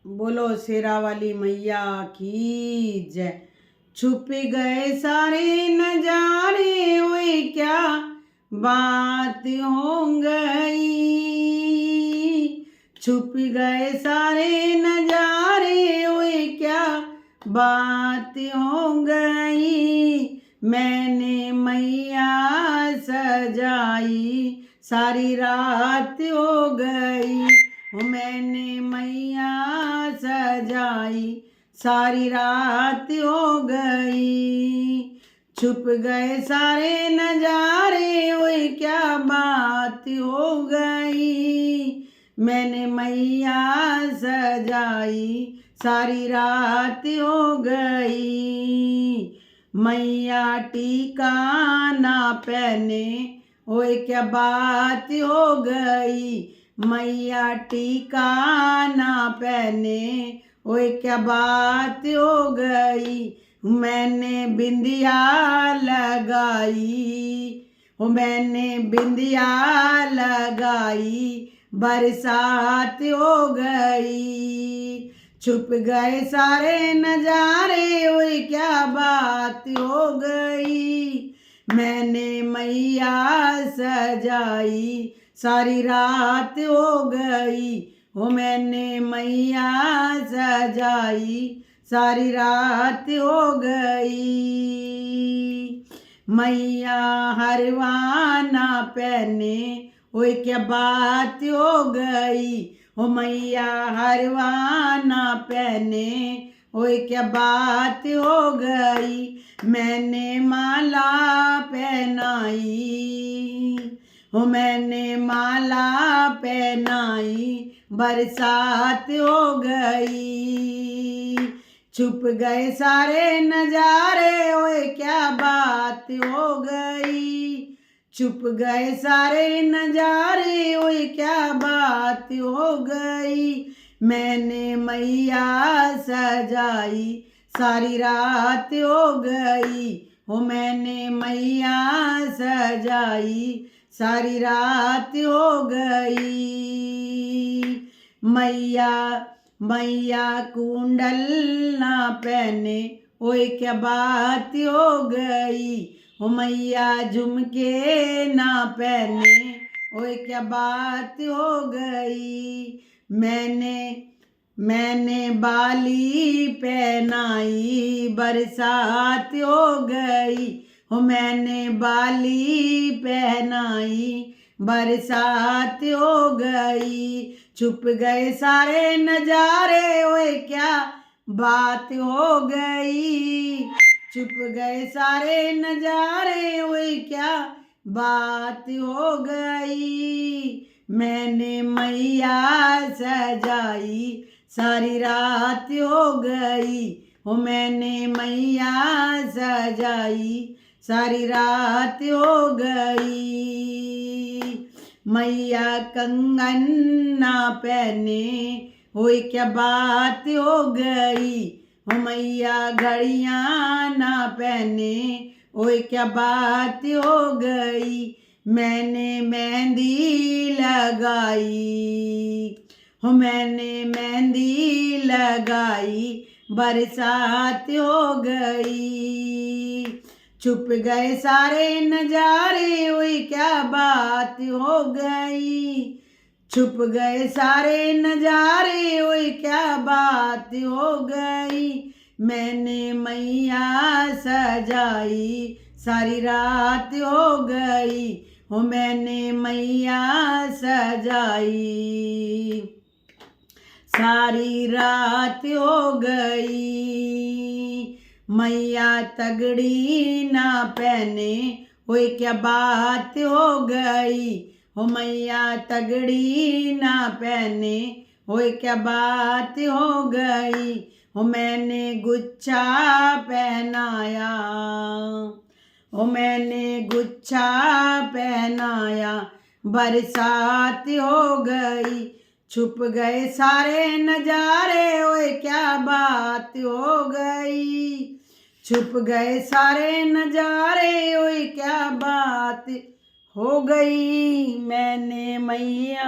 बोलो शेरा वाली मैया की जय। छुप गए सारे नजारे, ओए क्या बात हो गई। छुप गए सारे नजारे, ओए क्या बात हो गई। मैंने मैया सजाई, सारी रात हो गई। मैंने मैया सजाई, सारी रात हो गई। छुप गए सारे नजारे, ओए क्या बात हो गई। मैंने मैया सजाई, सारी रात हो गई। मैया टीका ना पहने, ओए क्या बात हो गई। मैया टीका ना पहने, ओए क्या बात हो गई। मैंने बिंदिया लगाई, मैंने बिंदिया लगाई, बरसात हो गई। छुप गए सारे नजारे, ओए क्या बात हो गई। मैंने मैया सजाई, सारी रात हो गई। मैंने मैया सजाई, सारी रात हो गई। मैया हरवाना पहने, ओए क्या बात हो गई। मैया हरवाना पहने, ओए क्या बात हो गई। मैंने माला पहनाई, मैंने माला पहनाई, बरसात हो गई। छुप गए सारे नजारे, ओए क्या बात हो गई। छुप गए सारे नजारे, ओए क्या बात हो गई। मैंने मैया सजाई, सारी रात हो गई। मैंने मैया सजाई, सारी रात हो गई। मैया मैया कुंडल ना पहने, ओए क्या बात हो गई। मैया झुमके ना पहने, ओए क्या बात हो गई। मैंने बाली पहनाई, बरसात हो गई। मैंने बाली पहनाई, बरसात हो गई। छुप गए सारे नजारे, ओए क्या बात हो गई। छुप गए सारे नजारे, ओए क्या बात हो गई। मैंने मैया सजाई, सारी रात हो गई। मैंने मैया सजाई, सारी रात हो गई। मैया कंगन ना पहने, ओए क्या बात हो गई। मैया घड़ियां ना पहने, ओए क्या बात हो गई। मैंने मेहंदी लगाई, मैंने मेहंदी लगाई, बरसात हो गई। छुप गए सारे नजारे, ओए क्या बात हो गई। छुप गए सारे नजारे, ओए क्या बात हो गई। मैंने मैया सजाई, सारी रात हो गई। मैंने मैया सजाई, सारी रात हो गई। मैया तगड़ी ना पहने, ओए क्या बात हो गई। मैया तगड़ी ना पहने, ओए क्या बात हो गई। मैंने गुच्छा पहनाया, मैंने गुच्छा पहनाया, बरसात हो गई। छुप गए सारे नजारे, ओए क्या बात हो गई। छुप गए सारे नजारे, ओए क्या बात हो गई। मैंने मैया